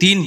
3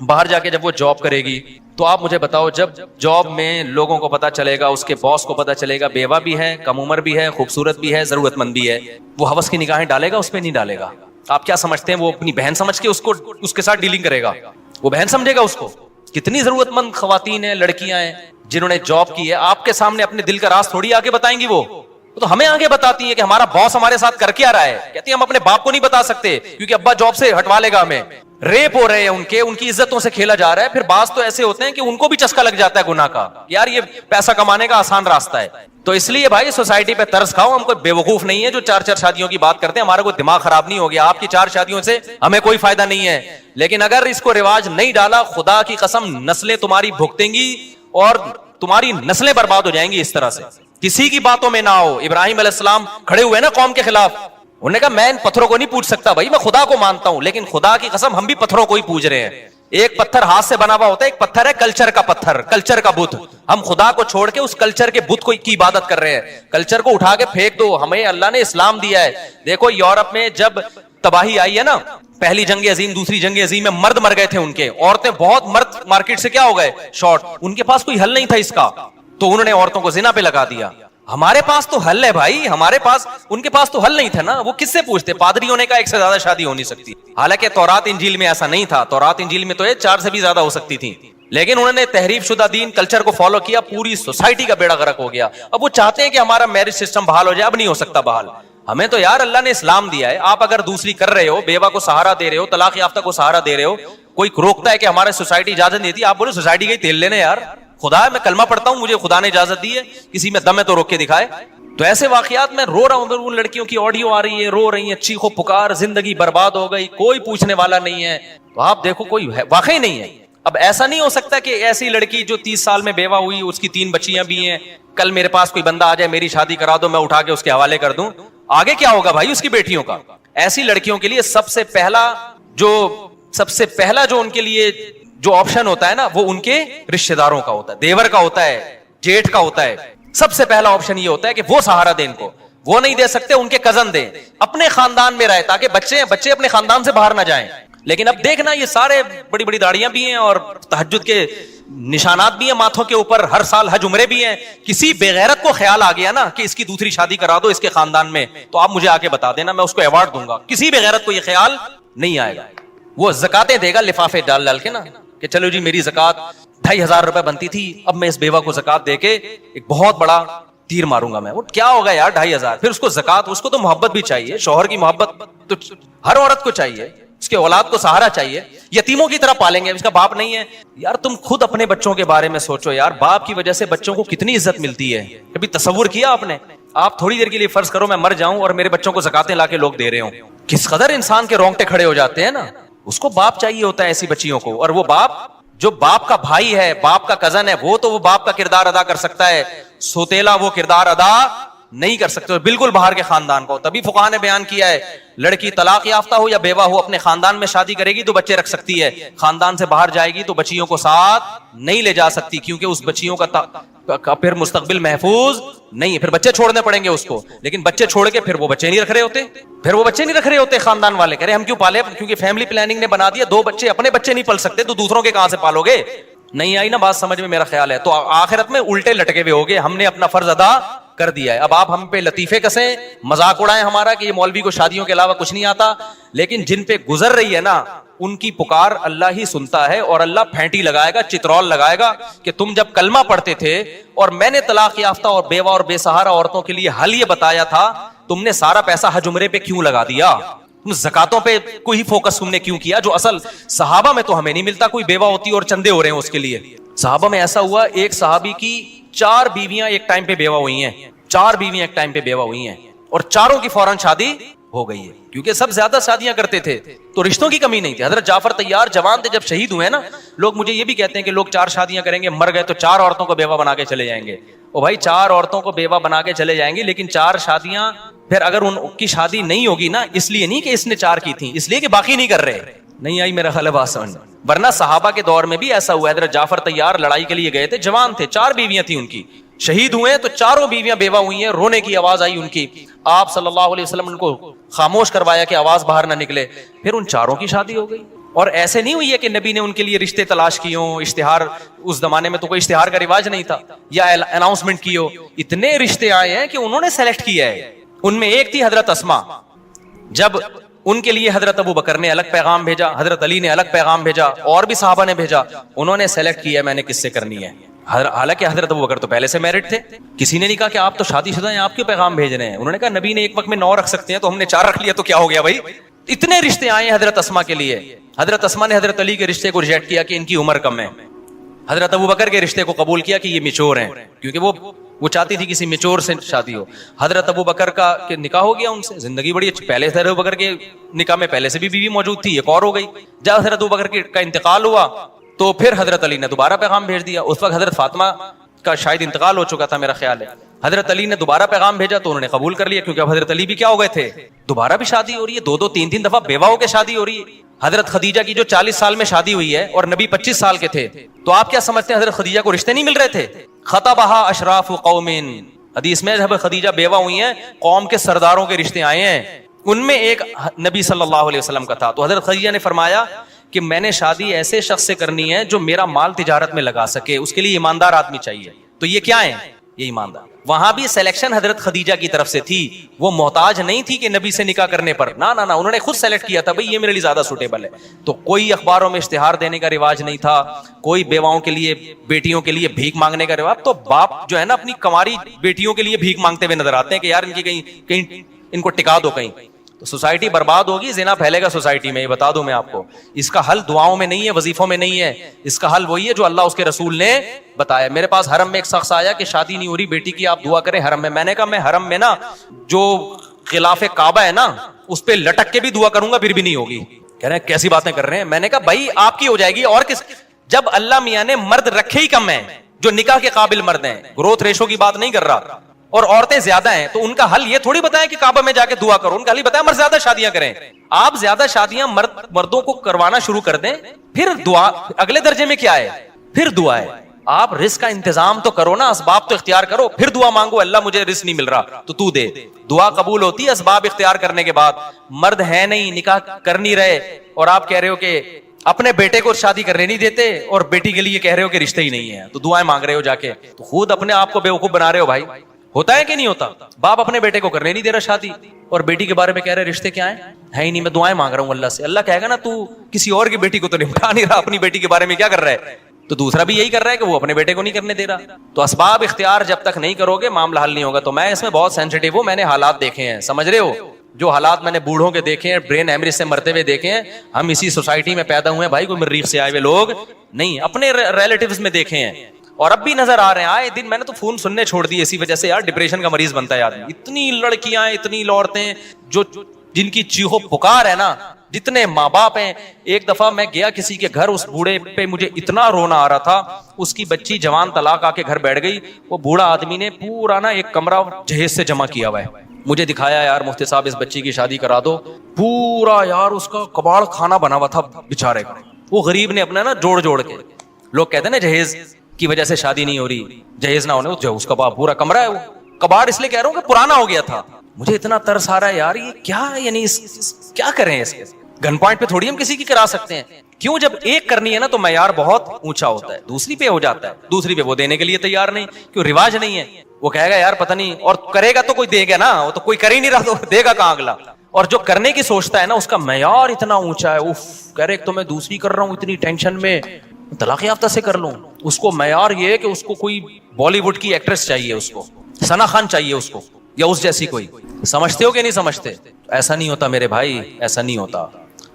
باہر جا کے جب وہ جاب کرے گی تو آپ مجھے بتاؤ، جب جاب میں لوگوں کو پتا چلے گا، اس کے باس کو پتا چلے گا بیوہ بھی ہے، کم عمر بھی ہے، خوبصورت بھی ہے، ضرورت مند بھی ہے، وہ ہوس کی نگاہیں ڈالے گا؟ اس پہ نہیں ڈالے گا۔ آپ کیا سمجھتے ہیں وہ اپنی بہن سمجھ کے اس کے ساتھ ڈیلنگ کرے گا؟ وہ بہن سمجھے گا اس کو؟ کتنی ضرورت مند خواتین ہیں، لڑکیاں ہیں جنہوں نے جاب کی ہے، آپ کے سامنے اپنے دل کا راز تھوڑی آگے بتائیں گی وہ تو ہمیں آگے بتاتی ہیں کہ ہمارا باس ہمارے ساتھ کر کے آ رہا ہے، کہتی ہیں ہم اپنے باپ کو نہیں بتا سکتے کیونکہ ابا جاب سے ہٹوا لے گا ہمیں، ریپ ہو رہے ہیں ان کی عزتوں سے کھیلا جا رہا ہے۔ پھر بعض تو ایسے ہوتے ہیں کہ ان کو بھی چسکا لگ جاتا ہے گناہ کا، یار یہ پیسہ کمانے کا آسان راستہ ہے۔ تو اس لیے بھائی سوسائٹی پہ ترس کھاؤ، ہم کوئی بیوقوف نہیں ہے جو 4 شادیوں کی بات کرتے ہیں، ہمارا کوئی دماغ خراب نہیں ہو گیا، آپ کی 4 شادیوں سے ہمیں کوئی فائدہ نہیں ہے، لیکن اگر اس کو رواج نہیں ڈالا، خدا کی قسم نسلیں تمہاری بھگتیں گی اور تمہاری نسلیں برباد ہو جائیں گی اس طرح سے۔ کسی کی باتوں میں نہ آؤ۔ ابراہیم علیہ السلام کھڑے ہوئے نا قوم کے خلاف، انہوں نے کہا میں ان پتھروں کو نہیں پوچھ سکتا، بھائی میں خدا کو مانتا ہوں، لیکن خدا کی قسم ہم بھی پتھروں کو ہی پوج رہے ہیں۔ ایک پتھر ہاتھ سے بنا ہوا ہوتا ہے، ایک پتھر ہے کلچر کا پتھر، کلچر کا بت۔ ہم خدا کو چھوڑ کے اس کلچر کے بت کی عبادت کر رہے ہیں۔ کلچر کو اٹھا کے پھینک دو، ہمیں اللہ نے اسلام دیا ہے۔ دیکھو یورپ میں جب تباہی آئی ہے نا، پہلی جنگ عظیم، دوسری جنگ عظیم میں مرد مر گئے تھے ان کے، عورتیں بہت، مرد مارکیٹ سے کیا ہو گئے شارٹ، ان کے پاس کوئی حل نہیں تھا اس کا، تو انہوں نے عورتوں کو زنا پہ لگا دیا۔ ہمارے پاس تو حل ہے بھائی، ہمارے پاس، ان کے پاس تو حل نہیں تھا نا، وہ کس سے پوچھتے؟ پادریوں نے کہا 1 سے زیادہ شادی ہو نہیں سکتی، حالانکہ تورات انجیل میں ایسا نہیں تھا، تورات انجیل میں تو 4 سے بھی زیادہ ہو سکتی تھی، لیکن انہوں نے تحریف شدہ دین کلچر کو فالو کیا، پوری سوسائٹی کا بیڑا غرق ہو گیا۔ اب وہ چاہتے ہیں کہ ہمارا میرج سسٹم بحال ہو جائے، اب نہیں ہو سکتا بحال۔ ہمیں تو یار اللہ نے اسلام دیا ہے، آپ اگر دوسری کر رہے ہو، بیوہ کو سہارا دے رہے ہو، طلاق یافتہ کو سہارا دے رہے ہو، کوئی روکتا ہے کہ ہمارے سوسائٹی اجازت دیتی ہے؟ آپ بولے سوسائٹی کا ہی تیل لینے یار، خدا ہے میں کلمہ پڑھتا ہوں، مجھے خدا نے اجازت دی ہے، کسی میں دم ہے تو روک کے دکھائے۔ تو ایسے واقعات میں رو رہا ہوں، ان لڑکیوں کی آڈیو آ رہی ہے، رو رہی ہیں، چیخو پکار، زندگی برباد ہو گئی، کوئی پوچھنے والا نہیں ہے۔ تو آپ دیکھو کوئی واقعی نہیں ہے۔ اب ایسا نہیں ہو سکتا کہ ایسی لڑکی جو 30 سال میں بیوہ ہوئی، اس کی 3 بچیاں بھی ہیں، کل میرے پاس کوئی بندہ آ جائے میری شادی کرا دو، میں اٹھا کے اس کے حوالے کر دوں، آگے کیا ہوگا بھائی اس کی بیٹیوں کا؟ ایسی لڑکیوں کے لیے سب سے پہلا جو ان کے لیے جو آپشن ہوتا ہے نا، وہ ان کے رشتہ داروں کا ہوتا ہے، دیور کا ہوتا ہے، جیٹھ کا ہوتا ہے۔ سب سے پہلا آپشن یہ ہوتا ہے کہ وہ سہارا دیں ان کو، وہ نہیں دے سکتے ان کے کزن دیں، اپنے خاندان میں رہے تاکہ بچے اپنے خاندان سے باہر نہ جائیں۔ لیکن اب دیکھنا یہ سارے بڑی بڑی داڑیاں بھی ہیں اور تہجد کے نشانات بھی ہیں ماتھوں کے اوپر، ہر سال حج عمرے بھی ہیں، کسی بے غیرت کو خیال آ گیا نا کہ اس کی دوسری شادی کرا دو اس کے خاندان میں، تو آپ مجھے آ کے بتا دینا، میں اس کو ایوارڈ دوں گا۔ کسی بے غیرت کو یہ خیال نہیں آئے گا، وہ زکاتیں دے گا لفافے ڈال ڈال کے نا، کہ چلو جی میری زکات 2500 روپے بنتی تھی، اب میں اس بیوہ کو زکات دے کے ایک بہت بڑا تیر ماروں گا میں۔ وہ کیا ہوگا یار 2500؟ پھر اس کو زکات، اس کو تو محبت بھی چاہیے، شوہر کی محبت تو ہر عورت کو چاہیے، اس کے اولاد کو سہارا چاہیے، یتیموں کی طرح پالیں گے، اس کا باپ نہیں ہے یار۔ تم خود اپنے بچوں کے بارے میں سوچو یار، باپ کی وجہ سے بچوں کو کتنی عزت ملتی ہے، کبھی تصور کیا آپ نے؟ آپ تھوڑی دیر کے لیے فرض کرو میں مر جاؤں اور میرے بچوں کو زکاتیں لا کے لوگ دے رہے ہوں، کس قدر انسان کے رونگٹے کھڑے ہو جاتے ہیں نا۔ اس کو باپ چاہیے ہوتا ہے ایسی بچیوں کو، اور وہ باپ جو باپ کا بھائی ہے، باپ کا کزن ہے، وہ تو وہ باپ کا کردار ادا کر سکتا ہے، سوتیلا وہ کردار ادا نہیں کر سکتے، بالکل باہر کے خاندان کو۔ تبھی فقہا نے بیان کیا ہے لڑکی طلاق یافتہ ہو یا بیوہ ہو، اپنے خاندان میں شادی کرے گی تو بچے رکھ سکتی ہے، خاندان سے باہر جائے گی تو بچیوں کو ساتھ نہیں لے جا سکتی، کیونکہ اس بچیوں کا پھر مستقبل محفوظ نہیں ہے، پھر بچے چھوڑنے پڑیں گے اس کو۔ لیکن بچے چھوڑ کے پھر وہ بچے نہیں رکھ رہے ہوتے، خاندان والے کہہ رہے ہم کیوں پالے، کیونکہ فیملی پلاننگ نے بنا دیا 2 بچے، اپنے بچے نہیں پل سکتے تو دوسروں کے کہاں سے پالو گے؟ نہیں آئی نا بات سمجھ میں، میرا خیال ہے تو آخرت میں الٹے لٹکے ہوئے ہوگے، ہم نے اپنا فرض ادا کر دیا ہے۔ اب آپ ہم پہ لطیفے کسیں، مذاق اڑائیں ہمارا کہ یہ مولوی کو شادیوں کے علاوہ کچھ نہیں آتا، لیکن جن پہ گزر رہی ہے نا ان کی پکار اللہ ہی سنتا ہے، اور اللہ پھینٹی لگائے گا، چترول لگائے گا کہ تم جب کلمہ پڑھتے تھے اور میں نے طلاق یافتہ اور بیوہ اور بے سہارا عورتوں کے لیے حل یہ بتایا تھا، تم نے سارا پیسہ حج عمرے پہ کیوں لگا دیا؟ تم زکاتوں پہ کوئی فوکس تم نے کیوں کیا؟ جو اصل صحابہ میں تو ہمیں نہیں ملتا، کوئی بیوہ ہوتی اور چندے ہو رہے ہیں اس کے لیے۔ صحابہ میں ایسا ہوا، ایک صحابی کی 4 بیویاں ایک ٹائم پہ بیوہ ہوئی ہیں، 4 بیویاں ایک ٹائم پہ بیوہ ہوئی ہیں، اور چاروں کی فوراً شادی ہو گئی ہے، کیونکہ سب زیادہ شادیاں کرتے تھے تو رشتوں کی کمی نہیں تھی۔ حضرت جعفر طیار جوان تھے جب شہید ہوئے نا، لوگ مجھے یہ بھی کہتے ہیں کہ لوگ 4 شادیاں کریں گے، مر گئے تو 4 عورتوں کو بیوہ بنا کے چلے جائیں گے۔ او بھائی 4 عورتوں کو بیوہ بنا کے چلے جائیں گے، لیکن 4 شادیاں پھر اگر ان کی شادی نہیں ہوگی نا، اس لیے نہیں کہ اس نے 4 کی تھی، اس لیے کہ باقی نہیں کر رہے۔ نہیں آئی میرا خیال ہے بات سمجھ، ورنہ صحابہ کے دور میں بھی ایسا ہوا ہے۔ حضرت جعفر طیار لڑائی کے لیے گئے تھے، جوان تھے، 4 بیویاں تھیں ان کی، شہید ہوئے تو 4 بیویاں بیوہ ہوئی ہیں، رونے کی آواز آئی ان کی، آپ صلی اللہ علیہ وسلم ان کو خاموش کروایا کہ آواز باہر نہ نکلے، پھر ان 4 کی شادی ہو گئی۔ اور ایسے نہیں ہوئی ہے کہ نبی نے ان کے لیے رشتے تلاش کیے ہوں, اشتہار, اس زمانے میں تو کوئی اشتہار کا رواج نہیں تھا, یا اناؤنسمنٹ کی ہو. اتنے رشتے آئے ہیں کہ انہوں نے سلیکٹ کیا ہے. ان میں ایک تھی حضرت اسما, جب ان کے لیے حضرت ابو بکر نے الگ پیغام بھیجا, حضرت علی نے الگ پیغام بھیجا, اور بھی صحابہ نے بھیجا, انہوں نے سلیکٹ کیا میں نے کس سے کرنی ہے. حالانکہ حضرت ابو بکر تو پہلے سے میرڈ تھے. کسی نے نہیں کہا کہ آپ تو شادی شدہ ہیں, آپ کیوں پیغام بھیج رہے ہیں. انہوں نے کہا نبی نے ایک وقت میں 9 رکھ سکتے ہیں, تو ہم نے 4 رکھ لیا, تو کیا ہو گیا بھائی. اتنے رشتے آئے ہیں حضرت اسما کے لیے. حضرت اسما نے حضرت علی کے رشتے کو ریجیکٹ کیا کہ ان کی عمر کم ہے. حضرت ابو بکر کے رشتے کو قبول کیا کہ یہ میچور ہیں, کیونکہ وہ چاہتی تھی کسی میچور سے شادی ہو. حضرت ابو بکر کا نکاح ہو گیا ان سے, زندگی بڑی اچھی. پہلے حضرت ابو بکر کے نکاح میں پہلے سے بھی بیوی موجود تھی, ایک اور ہو گئی. جب حضرت ابو بکر کا انتقال ہوا تو پھر حضرت علی نے دوبارہ پیغام بھیج دیا. اس وقت حضرت فاطمہ کا شاید انتقال ہو چکا تھا میرا خیال ہے. حضرت علی نے دوبارہ پیغام بھیجا تو انہوں نے قبول کر لیا, کیونکہ اب حضرت علی بھی کیا ہو گئے تھے, دوبارہ بھی شادی ہو رہی ہے, 2 3 دفعہ بیوہ ہو کے شادی ہو رہی ہے. حضرت خدیجہ کی جو 40 سال میں شادی ہوئی ہے اور نبی 25 سال کے تھے, تو آپ کیا سمجھتے ہیں حضرت خدیجہ کو رشتے نہیں مل رہے تھے؟ خطبہا اشراف قوم, حدیث میں جب خدیجہ بیوہ ہوئی ہیں قوم کے سرداروں کے رشتے آئے ہیں, ان میں ایک نبی صلی اللہ علیہ وسلم کا تھا. تو حضرت خدیجہ نے فرمایا کہ میں نے شادی ایسے شخص سے کرنی ہے جو میرا مال تجارت میں لگا سکے, اس کے لیے ایماندار آدمی چاہیے. تو یہ کیا ہے, یہ ایماندار. وہاں بھی سلیکشن حضرت خدیجہ کی طرف سے تھی, وہ محتاج نہیں تھی کہ نبی سے نکاح کرنے پر, نہ انہوں نے خود سلیکٹ کیا تھا, بھئی یہ میرے لیے زیادہ سوٹیبل ہے. تو کوئی اخباروں میں اشتہار دینے کا رواج نہیں تھا, کوئی بیواؤں کے لیے, بیٹیوں کے لیے بھیک مانگنے کا رواج. تو باپ جو ہے نا اپنی کنواری بیٹیوں کے لیے بھیک مانگتے ہوئے نظر آتے ہیں کہ یار ان کی کہیں ان کو ٹکا دو کہیں. تو سوسائٹی برباد ہوگی, زنا پھیلے گا سوسائٹی میں, یہ بتا دوں میں آپ کو. اس کا حل دعاؤں میں نہیں ہے, وظیفوں میں نہیں ہے, اس کا حل وہی ہے جو اللہ اس کے رسول نے بتایا. میرے پاس حرم میں ایک شخص آیا کہ شادی نہیں ہو رہی, بیٹی کی آپ دعا کریں حرم میں. میں نے کہا میں حرم میں نا جو غلاف کعبہ ہے نا اس پہ لٹک کے بھی دعا کروں گا پھر بھی نہیں ہوگی. کہہ رہے ہیں کیسی باتیں کر رہے ہیں. میں نے کہا بھائی آپ کی ہو جائے گی اور کس. جب اللہ میاں نے مرد رکھے ہی کم ہیں جو نکاح کے قابل مرد ہیں, گروتھ ریشو کی بات نہیں کر رہا, اور عورتیں زیادہ ہیں, تو ان کا حل یہ تھوڑی بتایا کہ کعبہ میں جا کے دعا کرو. ان کا حل بتایا مرد زیادہ شادیاں کریں. آپ زیادہ شادیاں مردوں کو کروانا شروع کر دیں, پھر دعا اگلے درجے میں کیا ہے, پھر دعا ہے. آپ رزق کا انتظام تو کرو نا, اسباب تو اختیار کرو, پھر دعا مانگو اللہ مجھے رزق نہیں مل رہا تو دے. دعا قبول ہوتی ہے اسباب اختیار کرنے کے بعد. مرد ہے نہیں, نکاح کر نہیں رہے, اور آپ کہہ رہے ہو کہ اپنے بیٹے کو شادی کرنے نہیں دیتے اور بیٹی کے لیے کہہ رہے ہو کہ رشتے ہی نہیں ہے, تو دعائیں مانگ رہے ہو جا کے, تو خود اپنے آپ کو بیوقوف بنا رہے ہو بھائی. ہوتا ہے کہ نہیں ہوتا؟ باپ اپنے بیٹے کو کرنے نہیں دے رہا شادی, اور بیٹی کے بارے میں کہہ رہے رشتے کیا ہیں, ہے ہی نہیں, میں دعائیں مانگ رہا ہوں اللہ سے. اللہ کہے گا نا تو کسی اور کی بیٹی کو تو نمٹا نہیں رہا, اپنی بیٹی کے بارے میں کیا کر رہا ہے. تو دوسرا بھی یہی کر رہا ہے کہ وہ اپنے بیٹے کو نہیں کرنے دے رہا. تو اسباب اختیار جب تک نہیں کرو گے معاملہ حل نہیں ہوگا. تو میں اس میں بہت سینسیٹیو ہوں, میں نے حالات دیکھے ہیں, سمجھ رہے ہو, جو حالات میں نے بوڑھوں کے دیکھے ہیں, برین ہیمریج سے مرتے ہوئے دیکھے ہیں. ہم اسی سوسائٹی میں پیدا ہوئے ہیں بھائی, کوئی مریخ سے آئے ہوئے لوگ نہیں, اپنے ریلیٹیوز میں دیکھے ہیں, اور اب بھی نظر آ رہے ہیں آئے دن. میں نے تو فون سننے چھوڑ دی اسی وجہ سے یار, ڈپریشن کا مریض بنتا ہے آدمی. اتنی لڑکیاں ہیں, اتنی عورتیں جو جن کی چیخو پکار ہے نا, جتنے ماں باپ ہیں. ایک دفعہ میں گیا کسی کے گھر, اس بوڑھے پہ مجھے اتنا رونا آ رہا تھا. اس کی بچی جوان طلاق آ کے گھر بیٹھ گئی. وہ بوڑھا آدمی نے پورا نا ایک کمرہ جہیز سے جمع کیا ہوا ہے, مجھے دکھایا یار مفتی صاحب اس بچی کی شادی کرا دو. پورا یار اس کا کباڑ کھانا بنا ہوا تھا بیچارے کا. وہ غریب نے اپنا نا جوڑ کے, لوگ کہتے ہیں نا جہیز کی وجہ سے شادی نہیں ہو رہی, جہیز نہ ہونے, اس کا پورا کمرہ ہے, وہ کباڑ اس لیے کہہ رہا ہوں کہ پرانا ہو گیا تھا. مجھے اتنا ترس آ رہا ہے یار, یہ کیا یعنی کیا کریں اس کے. گن پوائنٹ پہ تھوڑی ہم کسی کی کرا سکتے ہیں. کیوں, جب ایک کرنی ہے نا تو معیار بہت اونچا ہوتا ہے, دوسری پہ ہو جاتا ہے, دوسری پہ وہ دینے کے لیے تیار نہیں, کیوں رواج نہیں ہے. وہ کہے گا یار پتہ نہیں, اور کرے گا تو کوئی دے گا نا, وہ تو کوئی کر ہی نہیں رہا تو دے گا کہاں اگلا. اور جو کرنے کی سوچتا ہے نا اس کا معیار اتنا اونچا ہے, اف کہہ رہے ایک تو میں دوسری کر رہا ہوں اتنی ٹینشن میں, طلاق یافتہ سے کر لوں. اس کو معیار یہ ہے کہ اس کو کوئی بالی ووڈ کی ایکٹریس چاہیے, اس کو ثنا خان چاہیے اس کو, یا اس جیسی کوئی. سمجھتے ہو کہ نہیں سمجھتے؟ ایسا نہیں ہوتا میرے بھائی, ایسا نہیں ہوتا.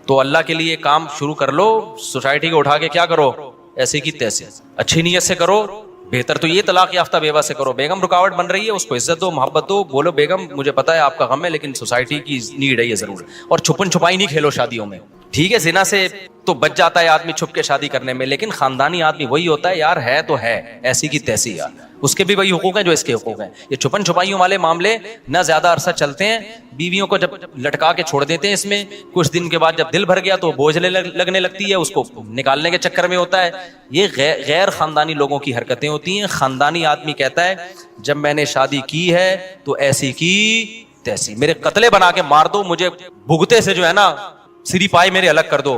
تو اللہ کے لیے کام شروع کر لو, سوسائٹی کو اٹھا کے کیا کرو, ایسے کی تیسے, اچھی نیت سے کرو. بہتر تو یہ طلاق یافتہ بیوہ سے کرو. بیگم رکاوٹ بن رہی ہے, اس کو عزت دو, محبت دو, بولو بیگم مجھے پتا ہے آپ کا غم ہے لیکن سوسائٹی کی نیڈ ہے یہ ضرور. اور چھپن چھپائی نہیں کھیلو شادیوں میں. ٹھیک ہے زنا سے تو بچ جاتا ہے آدمی چھپ کے شادی کرنے میں, لیکن خاندانی آدمی وہی ہوتا ہے یار, ہے تو ہے ایسی کی تیسی یار, اس کے بھی وہی حقوق ہیں جو اس کے حقوق ہیں. یہ چھپن چھپائیوں والے معاملے نہ زیادہ عرصہ چلتے ہیں. بیویوں کو جب لٹکا کے چھوڑ دیتے ہیں اس میں, کچھ دن کے بعد جب دل بھر گیا تو بوجھ لگنے لگتی ہے, اس کو نکالنے کے چکر میں ہوتا ہے. یہ غیر خاندانی لوگوں کی حرکتیں ہوتی ہیں. خاندانی آدمی کہتا ہے جب میں نے شادی کی ہے تو ایسی کی تیسی, میرے قتلے بنا کے مار دو, مجھے بھگتے سے جو ہے نا سری پائے میرے الگ کر دو.